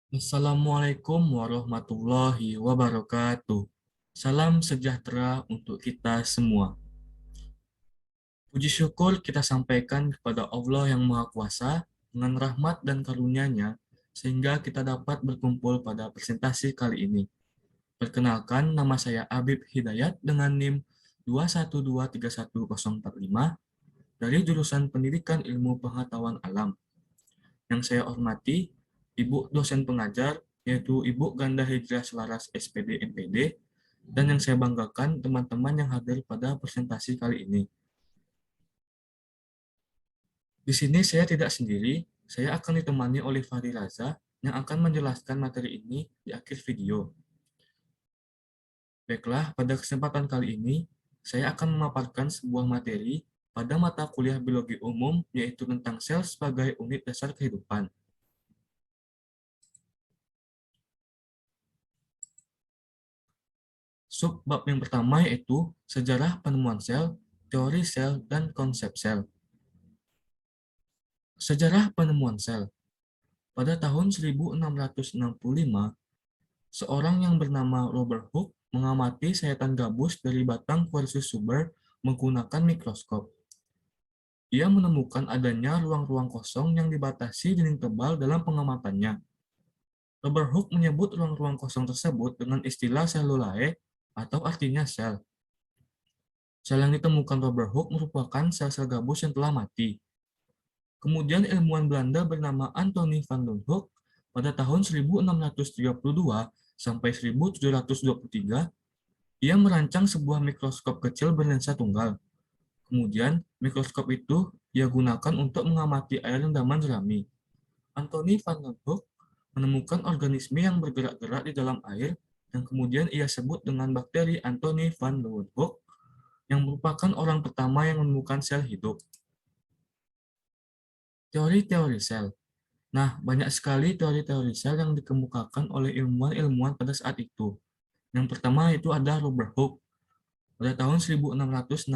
Assalamualaikum warahmatullahi wabarakatuh. Salam sejahtera untuk kita semua. Puji syukur kita sampaikan kepada Allah yang Maha Kuasa dengan rahmat dan karunia-Nya sehingga kita dapat berkumpul pada presentasi kali ini. Perkenalkan, nama saya Abib Hidayat dengan NIM 2123145 dari jurusan Pendidikan Ilmu Pengetahuan Alam. Yang saya hormati, Ibu dosen pengajar, yaitu Ibu Ganda Hijrah Selaras SPD MPD, dan yang saya banggakan teman-teman yang hadir pada presentasi kali ini. Di sini saya tidak sendiri, saya akan ditemani oleh Fahri Raza yang akan menjelaskan materi ini di akhir video. Baiklah, pada kesempatan kali ini, saya akan memaparkan sebuah materi pada mata kuliah biologi umum, yaitu tentang sel sebagai unit dasar kehidupan. Subbab yang pertama yaitu sejarah penemuan sel, teori sel, dan konsep sel. Sejarah penemuan sel. Pada tahun 1665, seorang yang bernama Robert Hooke mengamati sayatan gabus dari batang Quercus suber menggunakan mikroskop. Ia menemukan adanya ruang-ruang kosong yang dibatasi dinding tebal dalam pengamatannya. Robert Hooke menyebut ruang-ruang kosong tersebut dengan istilah selulae atau artinya sel. Sel yang ditemukan Robert Hooke merupakan sel-sel gabus yang telah mati. Kemudian ilmuwan Belanda bernama Anthony van Leeuwenhoek pada tahun 1632 sampai 1723, ia merancang sebuah mikroskop kecil berlensa tunggal. Kemudian, mikroskop itu ia gunakan untuk mengamati air rendaman jerami. Anthony van Leeuwenhoek menemukan organisme yang bergerak-gerak di dalam air yang kemudian ia sebut dengan bakteri Anthony van Leeuwenhoek, yang merupakan orang pertama yang menemukan sel hidup. Teori-teori sel. Nah, banyak sekali teori-teori sel yang dikemukakan oleh ilmuwan-ilmuwan pada saat itu. Yang pertama itu ada Robert Hooke. Pada tahun 1665,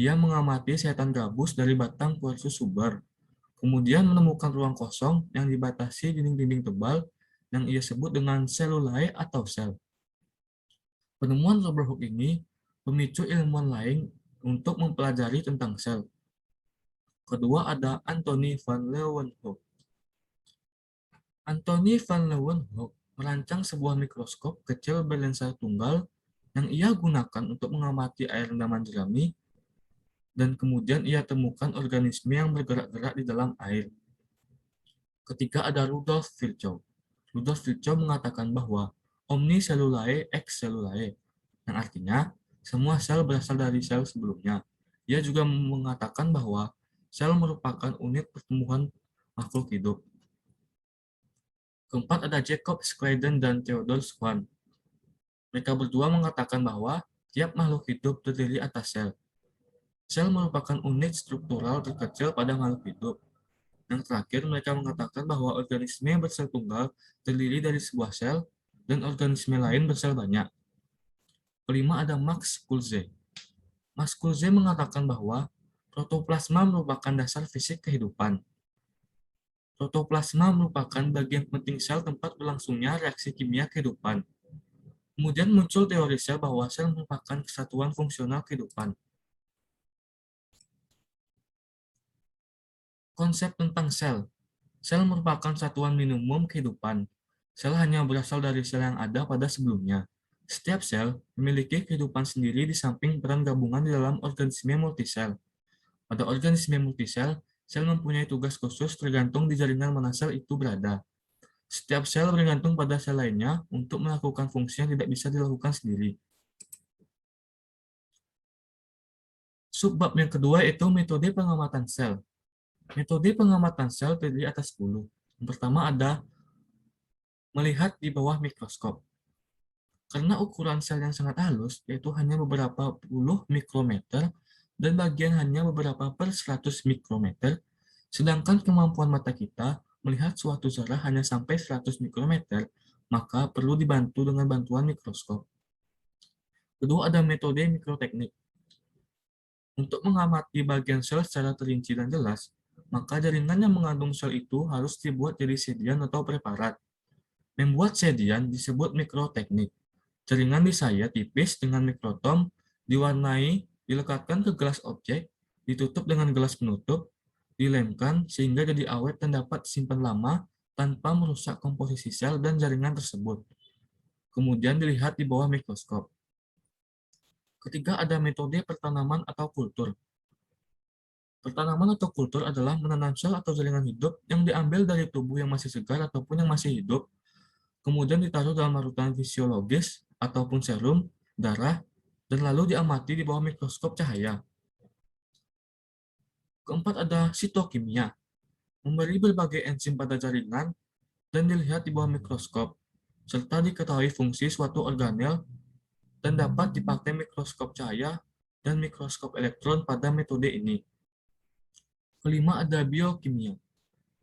ia mengamati sayatan gabus dari batang Quercus suber. Kemudian menemukan ruang kosong yang dibatasi dinding-dinding tebal yang ia sebut dengan selulae atau sel. Penemuan Robert Hooke ini memicu ilmuwan lain untuk mempelajari tentang sel. Kedua ada Anthony van Leeuwenhoek. Anthony van Leeuwenhoek merancang sebuah mikroskop kecil berlensa tunggal yang ia gunakan untuk mengamati air rendaman jerami, dan kemudian ia temukan organisme yang bergerak-gerak di dalam air. Ketika ada Rudolf Virchow. Rudolf Virchow mengatakan bahwa omnicellulae ex cellulae, yang artinya semua sel berasal dari sel sebelumnya. Ia juga mengatakan bahwa sel merupakan unit pertumbuhan makhluk hidup. Keempat ada Jacob Schleiden dan Theodor Schwann. Mereka berdua mengatakan bahwa tiap makhluk hidup terdiri atas sel. Sel merupakan unit struktural terkecil pada makhluk hidup. Yang terakhir, mereka mengatakan bahwa organisme bersel tunggal terdiri dari sebuah sel dan organisme lain bersel banyak. Kelima ada Max Schulze. Max Schulze mengatakan bahwa protoplasma merupakan dasar fisik kehidupan. Protoplasma merupakan bagian penting sel tempat berlangsungnya reaksi kimia kehidupan. Kemudian muncul teori sel bahwa sel merupakan kesatuan fungsional kehidupan. Konsep tentang sel. Sel merupakan satuan minimum kehidupan. Sel hanya berasal dari sel yang ada pada sebelumnya. Setiap sel memiliki kehidupan sendiri di samping peran gabungan di dalam organisme multisel. Pada organisme multisel, sel mempunyai tugas khusus tergantung di jaringan mana sel itu berada. Setiap sel bergantung pada sel lainnya untuk melakukan fungsi yang tidak bisa dilakukan sendiri. Subbab yang kedua yaitu metode pengamatan sel. Metode pengamatan sel terdiri atas 10. Yang pertama ada melihat di bawah mikroskop. Karena ukuran sel yang sangat halus, yaitu hanya beberapa puluh mikrometer, dan bagian hanya beberapa per 100 mikrometer, sedangkan kemampuan mata kita melihat suatu zarah hanya sampai 100 mikrometer, maka perlu dibantu dengan bantuan mikroskop. Kedua ada metode mikroteknik. Untuk mengamati bagian sel secara terinci dan jelas, maka jaringan yang mengandung sel itu harus dibuat jadi sedian atau preparat. Membuat sedian disebut mikroteknik. Jaringan disayat tipis dengan mikrotom, diwarnai, dilekatkan ke gelas objek, ditutup dengan gelas penutup, dilemkan sehingga jadi awet dan dapat disimpan lama tanpa merusak komposisi sel dan jaringan tersebut. Kemudian dilihat di bawah mikroskop. Ketiga, ada metode pertanaman atau kultur. Pertanaman atau kultur adalah menanam sel atau jaringan hidup yang diambil dari tubuh yang masih segar ataupun yang masih hidup, kemudian ditaruh dalam larutan fisiologis ataupun serum, darah, dan lalu diamati di bawah mikroskop cahaya. Keempat, ada sitokimia, memberi berbagai enzim pada jaringan dan dilihat di bawah mikroskop, serta diketahui fungsi suatu organel dan dapat dipakai mikroskop cahaya dan mikroskop elektron pada metode ini. Kelima, ada biokimia.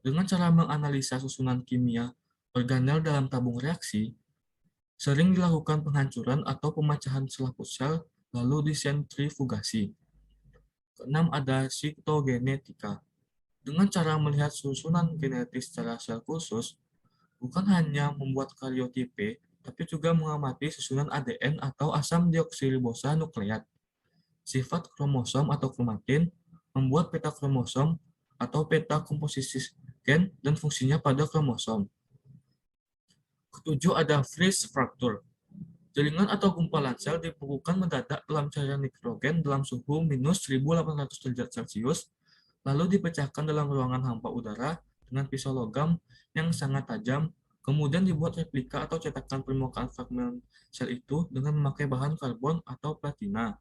Dengan cara menganalisa susunan kimia organel dalam tabung reaksi, sering dilakukan penghancuran atau pemecahan selaput sel lalu disentrifugasi. Keenam, ada sitogenetika. Dengan cara melihat susunan genetis secara sel khusus, bukan hanya membuat karyotipe, tapi juga mengamati susunan ADN atau asam deoksiribosa nukleat, sifat kromosom atau kromatin, membuat peta kromosom atau peta komposisi gen dan fungsinya pada kromosom. Ketujuh, ada freeze fracture. Jaringan atau gumpalan sel dibekukan mendadak dalam cairan nitrogen dalam suhu minus 1800 derajat Celcius, lalu dipecahkan dalam ruangan hampa udara dengan pisau logam yang sangat tajam, kemudian dibuat replika atau cetakan permukaan fragmen sel itu dengan memakai bahan karbon atau platina.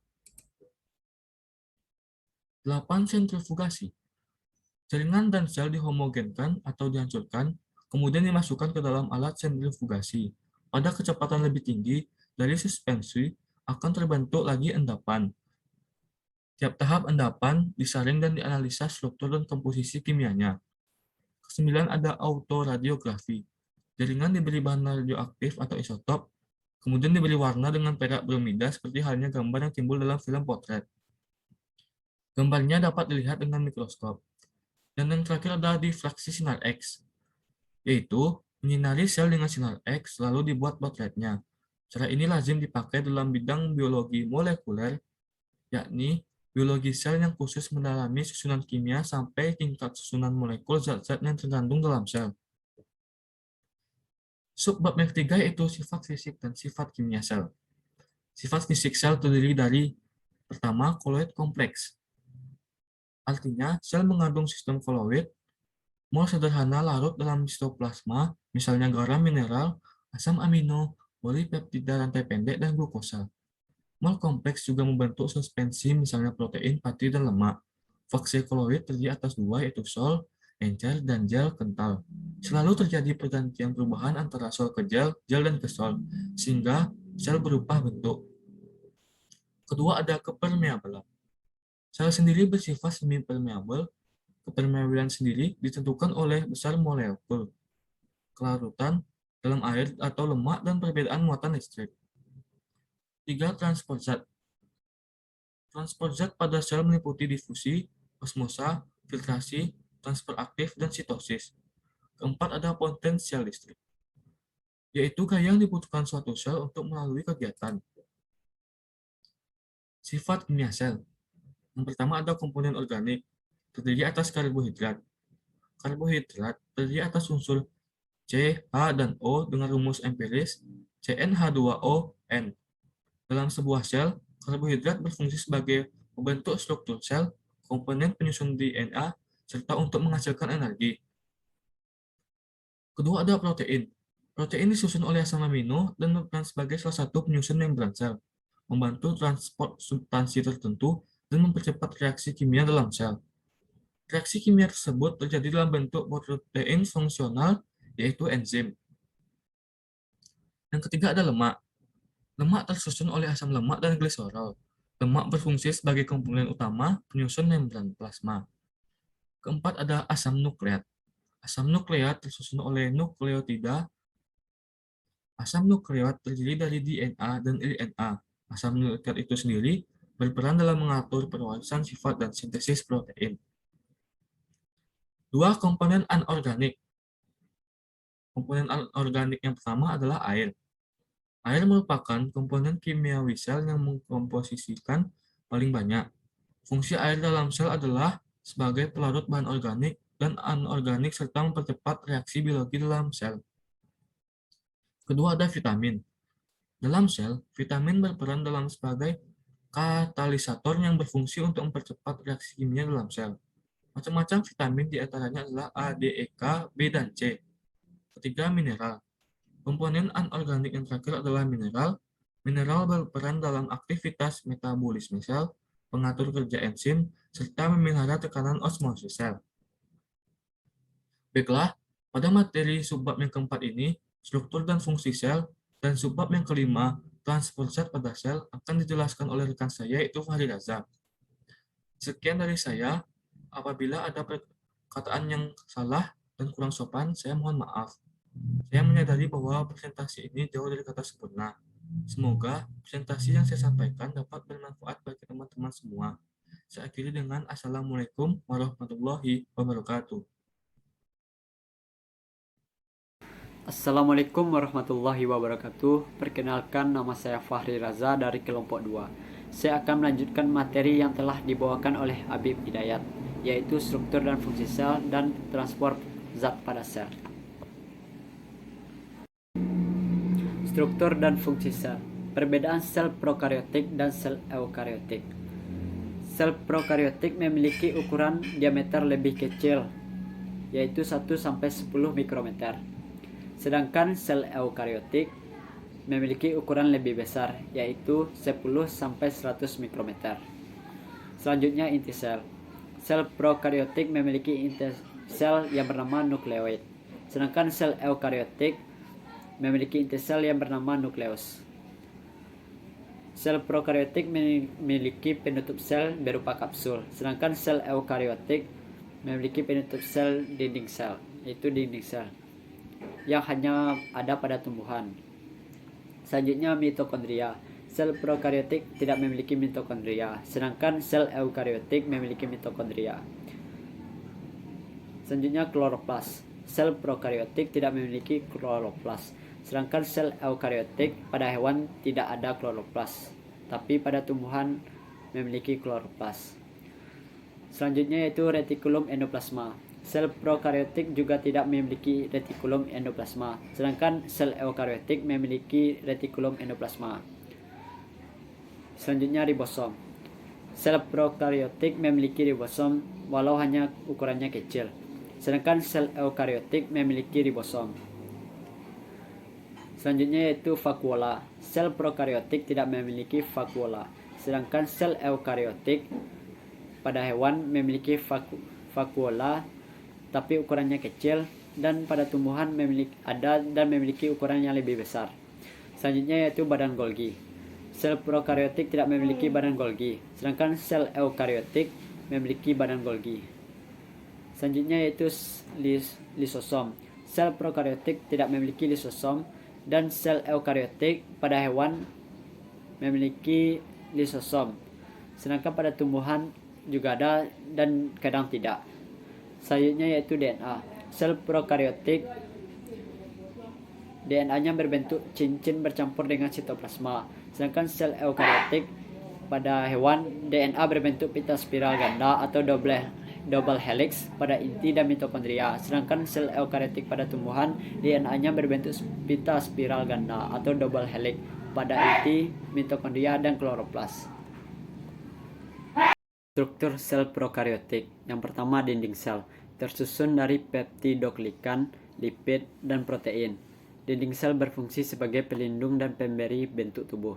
8. Sentrifugasi. Jaringan dan sel dihomogenkan atau dihancurkan, kemudian dimasukkan ke dalam alat sentrifugasi. Pada kecepatan lebih tinggi dari suspensi, akan terbentuk lagi endapan. Tiap tahap endapan disaring dan dianalisa struktur dan komposisi kimianya. Kesembilan, ada autoradiografi. Jaringan diberi bahan radioaktif atau isotop, kemudian diberi warna dengan perak bromida seperti halnya gambar yang timbul dalam film potret. Gambarnya dapat dilihat dengan mikroskop. Dan yang terakhir adalah difraksi sinar X, yaitu menyinari sel dengan sinar X lalu dibuat potretnya. Cara ini lazim dipakai dalam bidang biologi molekuler, yakni biologi sel yang khusus mendalami susunan kimia sampai tingkat susunan molekul zat-zat yang terkandung dalam sel. Subbab yang ketiga yaitu sifat fisik dan sifat kimia sel. Sifat fisik sel terdiri dari pertama, koloid kompleks. Artinya, sel mengandung sistem koloid, mol sederhana larut dalam sitoplasma, misalnya garam mineral, asam amino, polipeptida rantai pendek, dan glukosa. Mol kompleks juga membentuk suspensi, misalnya protein, patri, dan lemak. Fase koloid terdiri atas dua, yaitu sol, encer, dan gel kental. Selalu terjadi pergantian perubahan antara sol ke gel, gel dan ke sol, sehingga sel berubah bentuk. Kedua, ada kepermeabelan. Sel sendiri bersifat semi-permeabel. Kepermeabelan sendiri ditentukan oleh besar molekul, kelarutan dalam air atau lemak, dan perbedaan muatan listrik. 3. Transport zat. Transport zat pada sel meliputi difusi, osmosa, filtrasi, transfer aktif, dan sitosis. Keempat, ada potensial listrik, yaitu gaya yang dibutuhkan suatu sel untuk melalui kegiatan. Sifat kimia sel. Yang pertama ada komponen organik, terdiri atas karbohidrat. Karbohidrat terdiri atas unsur C, H, dan O dengan rumus empiris CnH2O(N). Dalam sebuah sel, karbohidrat berfungsi sebagai pembentuk struktur sel, komponen penyusun DNA, serta untuk menghasilkan energi. Kedua ada protein. Protein disusun oleh asam amino dan berperan sebagai salah satu penyusun membran sel, membantu transport substansi tertentu dan mempercepat reaksi kimia dalam sel. Reaksi kimia tersebut terjadi dalam bentuk protein fungsional, yaitu enzim. Yang ketiga ada lemak. Lemak tersusun oleh asam lemak dan gliserol. Lemak berfungsi sebagai komponen utama penyusun membran plasma. Keempat ada asam nukleat. Asam nukleat tersusun oleh nukleotida. Asam nukleat terdiri dari DNA dan RNA. Asam nukleat itu sendiri berperan dalam mengatur perwarisan sifat dan sintesis protein. Dua komponen anorganik. Komponen anorganik yang pertama adalah air. Air merupakan komponen kimiawi sel yang mengkomposisikan paling banyak. Fungsi air dalam sel adalah sebagai pelarut bahan organik dan anorganik serta mempercepat reaksi biologi dalam sel. Kedua ada vitamin. Dalam sel, vitamin berperan dalam sebagai katalisator yang berfungsi untuk mempercepat reaksi kimia dalam sel. Macam-macam vitamin diantaranya adalah A, D, E, K, B, dan C. Ketiga, mineral. Komponen anorganik yang terakhir adalah mineral. Mineral berperan dalam aktivitas metabolisme sel, pengatur kerja enzim, serta memelihara tekanan osmosis sel. Baiklah, pada materi subbab yang keempat ini, struktur dan fungsi sel, dan subbab yang kelima, transport zat pada sel, akan dijelaskan oleh rekan saya, yaitu Fahri Raza. Sekian dari saya. Apabila ada perkataan yang salah dan kurang sopan, saya mohon maaf. Saya menyadari bahwa presentasi ini jauh dari kata sempurna. Semoga presentasi yang saya sampaikan dapat bermanfaat bagi teman-teman semua. Saya akhiri dengan Assalamualaikum warahmatullahi wabarakatuh. Assalamualaikum warahmatullahi wabarakatuh. Perkenalkan, nama saya Fahri Raza dari kelompok 2. Saya akan melanjutkan materi yang telah dibawakan oleh Habib Hidayat, yaitu struktur dan fungsi sel dan transport zat pada sel. Struktur dan fungsi sel. Perbedaan sel prokariotik dan sel eukariotik. Sel prokariotik memiliki ukuran diameter lebih kecil, yaitu 1-10 mikrometer. Sedangkan sel eukariotik memiliki ukuran lebih besar, yaitu 10-100 mikrometer. Selanjutnya, inti sel. Sel prokariotik memiliki inti sel yang bernama nukleoid, sedangkan sel eukariotik memiliki inti sel yang bernama nukleus. Sel prokariotik memiliki penutup sel berupa kapsul, sedangkan sel eukariotik memiliki penutup sel dinding sel, yaitu dinding sel, yang hanya ada pada tumbuhan. Selanjutnya, mitokondria. Sel prokariotik tidak memiliki mitokondria, sedangkan sel eukariotik memiliki mitokondria. Selanjutnya, kloroplas. Sel prokariotik tidak memiliki kloroplas, sedangkan sel eukariotik pada hewan tidak ada kloroplas, tapi pada tumbuhan memiliki kloroplas. Selanjutnya yaitu retikulum endoplasma. Sel prokariotik juga tidak memiliki retikulum endoplasma, sedangkan sel eukariotik memiliki retikulum endoplasma. Selanjutnya, ribosom. Sel prokariotik memiliki ribosom walau hanya ukurannya kecil, sedangkan sel eukariotik memiliki ribosom. Selanjutnya yaitu vakuola. Sel prokariotik tidak memiliki vakuola, sedangkan sel eukariotik pada hewan memiliki vakuola tapi ukurannya kecil, dan pada tumbuhan memiliki ukuran yang lebih besar. Selanjutnya yaitu badan Golgi. Sel prokariotik tidak memiliki badan Golgi, sedangkan sel eukariotik memiliki badan Golgi. Selanjutnya yaitu lisosom. Sel prokariotik tidak memiliki lisosom, dan sel eukariotik pada hewan memiliki lisosom, sedangkan pada tumbuhan juga ada dan kadang tidak. Selanjutnya yaitu DNA. Sel prokariotik DNA-nya berbentuk cincin bercampur dengan sitoplasma, sedangkan sel eukariotik pada hewan DNA berbentuk pita spiral ganda atau double helix pada inti dan mitokondria, sedangkan sel eukariotik pada tumbuhan DNA-nya berbentuk pita spiral ganda atau double helix pada inti, mitokondria, dan kloroplas. Struktur sel prokariotik. Yang pertama, dinding sel, tersusun dari peptidoglikan, lipid, dan protein. Dinding sel berfungsi sebagai pelindung dan pemberi bentuk tubuh.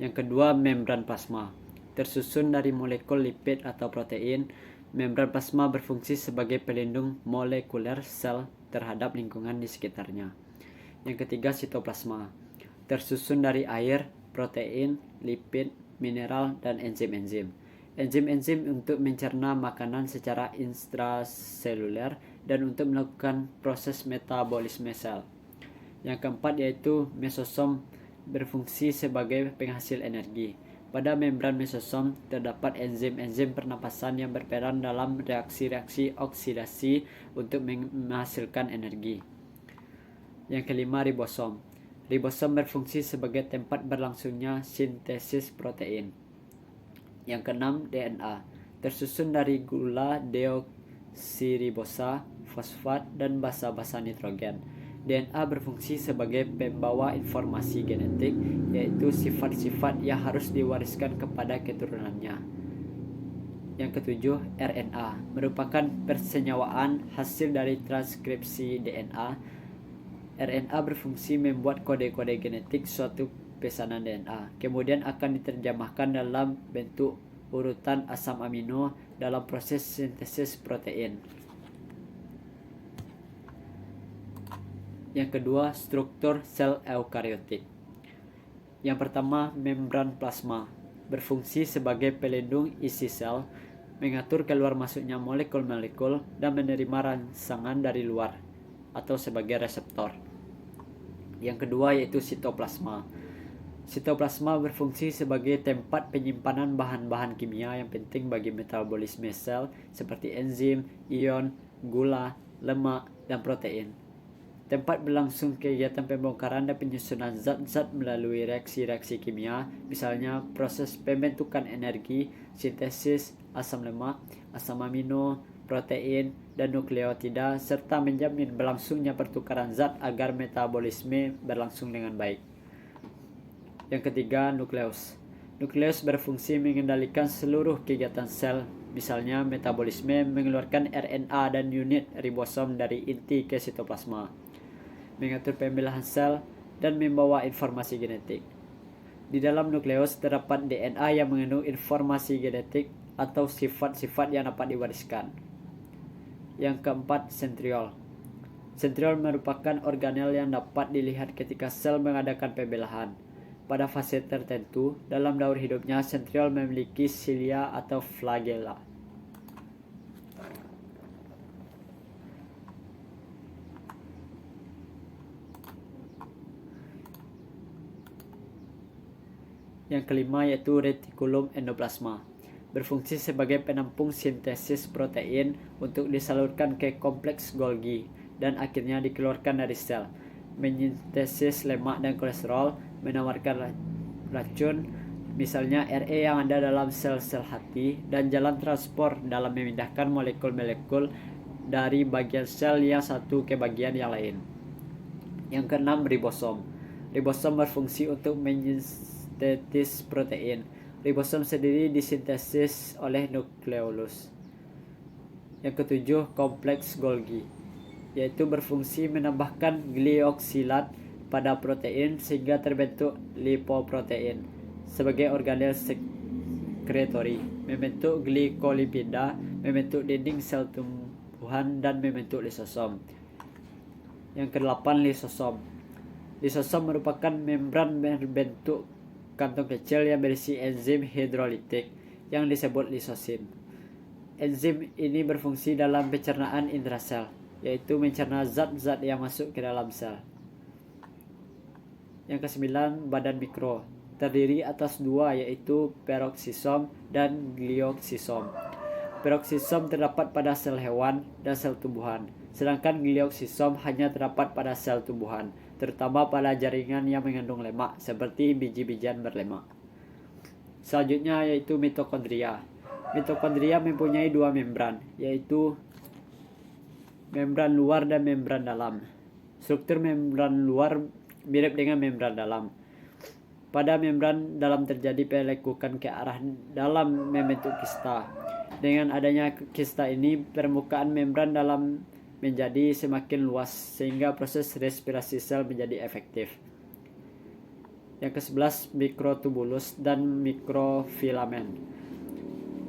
Yang kedua, membran plasma, tersusun dari molekul lipid atau protein. Membran plasma berfungsi sebagai pelindung molekuler sel terhadap lingkungan di sekitarnya. Yang ketiga, sitoplasma, tersusun dari air, protein, lipid, mineral, dan enzim-enzim. Enzim-enzim untuk mencerna makanan secara intraseluler dan untuk melakukan proses metabolisme sel. Yang keempat yaitu mesosom, berfungsi sebagai penghasil energi. Pada membran mesosom terdapat enzim-enzim pernapasan yang berperan dalam reaksi-reaksi oksidasi untuk menghasilkan energi. Yang kelima, ribosom. Ribosom berfungsi sebagai tempat berlangsungnya sintesis protein. Yang keenam, DNA. Tersusun dari gula deoksiribosa, fosfat, dan basa-basa nitrogen. DNA berfungsi sebagai pembawa informasi genetik, yaitu sifat-sifat yang harus diwariskan kepada keturunannya. Yang ketujuh, RNA merupakan persenyawaan hasil dari transkripsi DNA. RNA berfungsi membuat kode-kode genetik suatu pesanan DNA, kemudian akan diterjemahkan dalam bentuk urutan asam amino dalam proses sintesis protein. Yang kedua, struktur sel eukariotik. Yang pertama, membran plasma berfungsi sebagai pelindung isi sel, mengatur keluar masuknya molekul-molekul, dan menerima rangsangan dari luar atau sebagai reseptor. Yang kedua yaitu sitoplasma. Sitoplasma berfungsi sebagai tempat penyimpanan bahan-bahan kimia yang penting bagi metabolisme sel seperti enzim, ion, gula, lemak, dan protein. Tempat berlangsung kegiatan pembongkaran dan penyusunan zat-zat melalui reaksi-reaksi kimia, misalnya proses pembentukan energi, sintesis asam lemak, asam amino, protein, dan nukleotida, serta menjamin berlangsungnya pertukaran zat agar metabolisme berlangsung dengan baik. Yang ketiga, nukleus. Nukleus berfungsi mengendalikan seluruh kegiatan sel, misalnya metabolisme, mengeluarkan RNA dan unit ribosom dari inti ke sitoplasma, mengatur pembelahan sel, dan membawa informasi genetik. Di dalam nukleus terdapat DNA yang mengandung informasi genetik atau sifat-sifat yang dapat diwariskan. Yang keempat, sentriol. Sentriol merupakan organel yang dapat dilihat ketika sel mengadakan pembelahan. Pada fase tertentu dalam daur hidupnya, sentriol memiliki silia atau flagella. Yang kelima yaitu retikulum endoplasma. Berfungsi sebagai penampung sintesis protein untuk disalurkan ke kompleks Golgi dan akhirnya dikeluarkan dari sel, menyintesis lemak dan kolesterol, menawarkan racun, misalnya Ra yang ada dalam sel-sel hati, dan jalan transport dalam memindahkan molekul-molekul dari bagian sel yang satu ke bagian yang lain. Yang keenam, ribosom. Ribosom berfungsi untuk menyintesis protein. Ribosom sendiri disintesis oleh nukleolus. Yang ketujuh, kompleks Golgi, yaitu berfungsi menambahkan glioksilat pada protein sehingga terbentuk lipoprotein sebagai organel sekretori, membentuk glikolipida, membentuk dinding sel tumbuhan, dan membentuk lisosom. Yang kedelapan, lisosom. Lisosom merupakan membran berbentuk kantong kecil yang berisi enzim hidrolitik yang disebut lisosin. Enzim ini berfungsi dalam pencernaan intrasel, yaitu mencerna zat-zat yang masuk ke dalam sel. Yang kesembilan, badan mikro. Terdiri atas dua, yaitu peroksisom dan glioksisom. Peroksisom terdapat pada sel hewan dan sel tumbuhan, sedangkan glioksisom hanya terdapat pada sel tumbuhan, terutama pada jaringan yang mengandung lemak seperti biji-bijian berlemak. Selanjutnya yaitu mitokondria. Mitokondria mempunyai dua membran, yaitu membran luar dan membran dalam. Struktur membran luar mirip dengan membran dalam. Pada membran dalam terjadi pelekukan ke arah dalam membentuk kista. Dengan adanya kista ini, permukaan membran dalam menjadi semakin luas sehingga proses respirasi sel menjadi efektif. Yang ke-11, mikrotubulus dan mikrofilamen.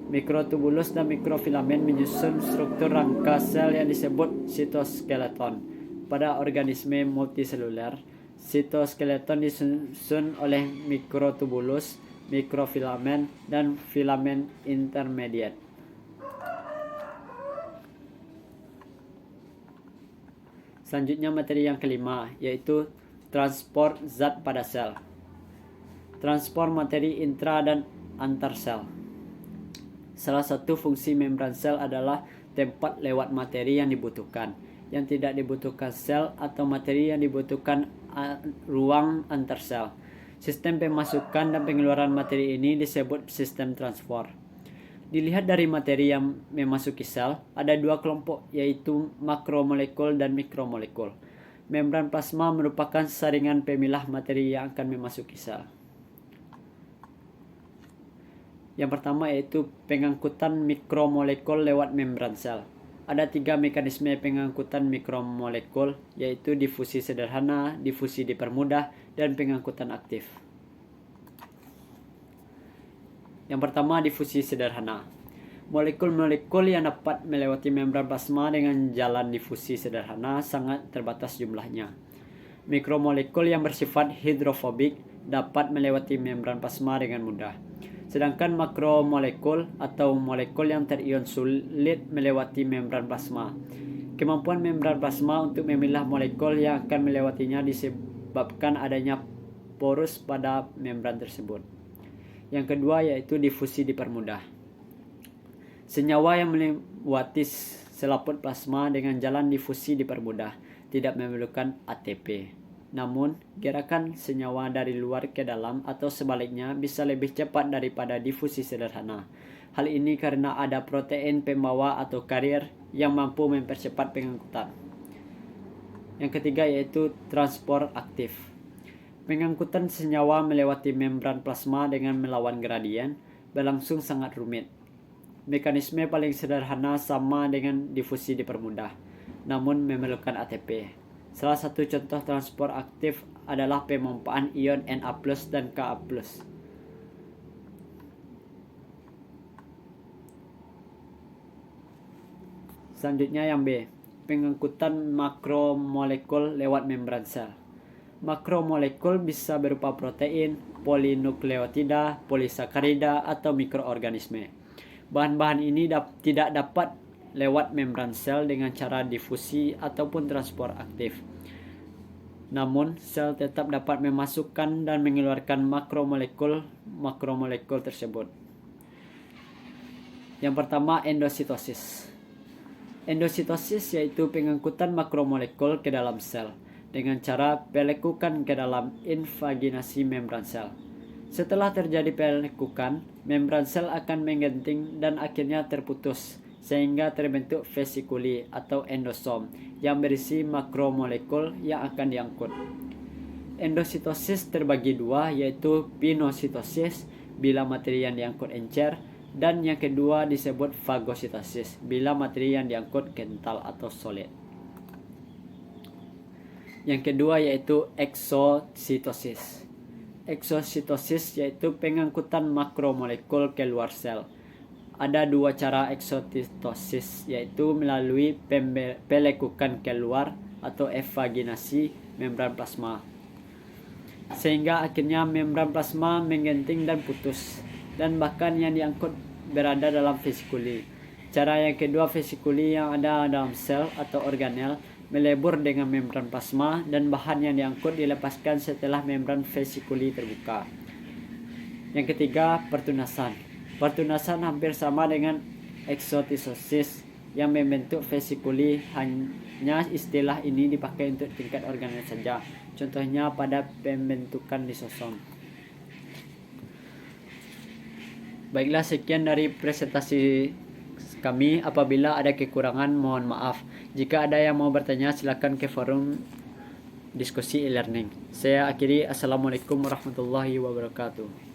Mikrotubulus dan mikrofilamen menyusun struktur rangka sel yang disebut sitoskeleton. Pada organisme multiseluler, sitoskeleton disusun oleh mikrotubulus, mikrofilamen, dan filamen intermediate. Selanjutnya materi yang kelima, yaitu transport zat pada sel. Transport materi intra dan antar sel. Salah satu fungsi membran sel adalah tempat lewat materi yang dibutuhkan. Yang tidak dibutuhkan sel atau materi yang dibutuhkan ruang antar sel. Sistem pemasukan dan pengeluaran materi ini disebut sistem transport. Dilihat dari materi yang memasuki sel, ada dua kelompok, yaitu makromolekul dan mikromolekul. Membran plasma merupakan saringan pemilah materi yang akan memasuki sel. Yang pertama yaitu pengangkutan mikromolekul lewat membran sel. Ada 3 mekanisme pengangkutan mikromolekul, yaitu difusi sederhana, difusi dipermudah, dan pengangkutan aktif. Yang pertama, difusi sederhana. Molekul-molekul yang dapat melewati membran plasma dengan jalan difusi sederhana sangat terbatas jumlahnya. Mikromolekul yang bersifat hidrofobik dapat melewati membran plasma dengan mudah. Sedangkan makromolekul atau molekul yang terion sulit melewati membran plasma. Kemampuan membran plasma untuk memilah molekul yang akan melewatinya disebabkan adanya porus pada membran tersebut. Yang kedua yaitu difusi dipermudah. Senyawa yang melewati selaput plasma dengan jalan difusi dipermudah tidak memerlukan ATP. Namun, gerakan senyawa dari luar ke dalam atau sebaliknya bisa lebih cepat daripada difusi sederhana. Hal ini karena ada protein pembawa atau karier yang mampu mempercepat pengangkutan. Yang ketiga yaitu transport aktif. Pengangkutan senyawa melewati membran plasma dengan melawan gradien berlangsung sangat rumit. Mekanisme paling sederhana sama dengan difusi dipermudah, namun memerlukan ATP. Salah satu contoh transport aktif adalah pemompaan ion Na+ dan Ka+. Selanjutnya yang B, pengangkutan makromolekul lewat membran sel. Makromolekul bisa berupa protein, polinukleotida, polisakarida, atau mikroorganisme. Bahan-bahan ini tidak dapat lewat membran sel dengan cara difusi ataupun transport aktif. Namun, sel tetap dapat memasukkan dan mengeluarkan makromolekul tersebut. Yang pertama, endositosis. Endositosis yaitu pengangkutan makromolekul ke dalam sel dengan cara pelekukan ke dalam invaginasi membran sel. Setelah terjadi pelekukan, membran sel akan menggenting dan akhirnya terputus, sehingga terbentuk vesikuli atau endosom yang berisi makromolekul yang akan diangkut. Endositosis terbagi dua, yaitu pinositosis bila materi yang diangkut encer, dan yang kedua disebut fagositosis bila materi yang diangkut kental atau solid. Yang kedua yaitu eksositosis. Eksositosis yaitu pengangkutan makromolekul ke luar sel. Ada dua cara eksositosis, yaitu melalui pelekukan keluar atau evaginasi membran plasma, sehingga akhirnya membran plasma menggenting dan putus, dan bahkan yang diangkut berada dalam vesikuli. Cara yang kedua, vesikuli yang ada dalam sel atau organel melebur dengan membran plasma, dan bahan yang diangkut dilepaskan setelah membran vesikuli terbuka. Yang ketiga, pertunasan. Pertunasan hampir sama dengan eksositosis yang membentuk vesikuli, hanya istilah ini dipakai untuk tingkat organel saja. Contohnya pada pembentukan lisosom. Baiklah, sekian dari presentasi kami. Apabila ada kekurangan, mohon maaf. Jika ada yang mau bertanya, silakan ke forum diskusi e-learning. Saya akhiri. Assalamualaikum warahmatullahi wabarakatuh.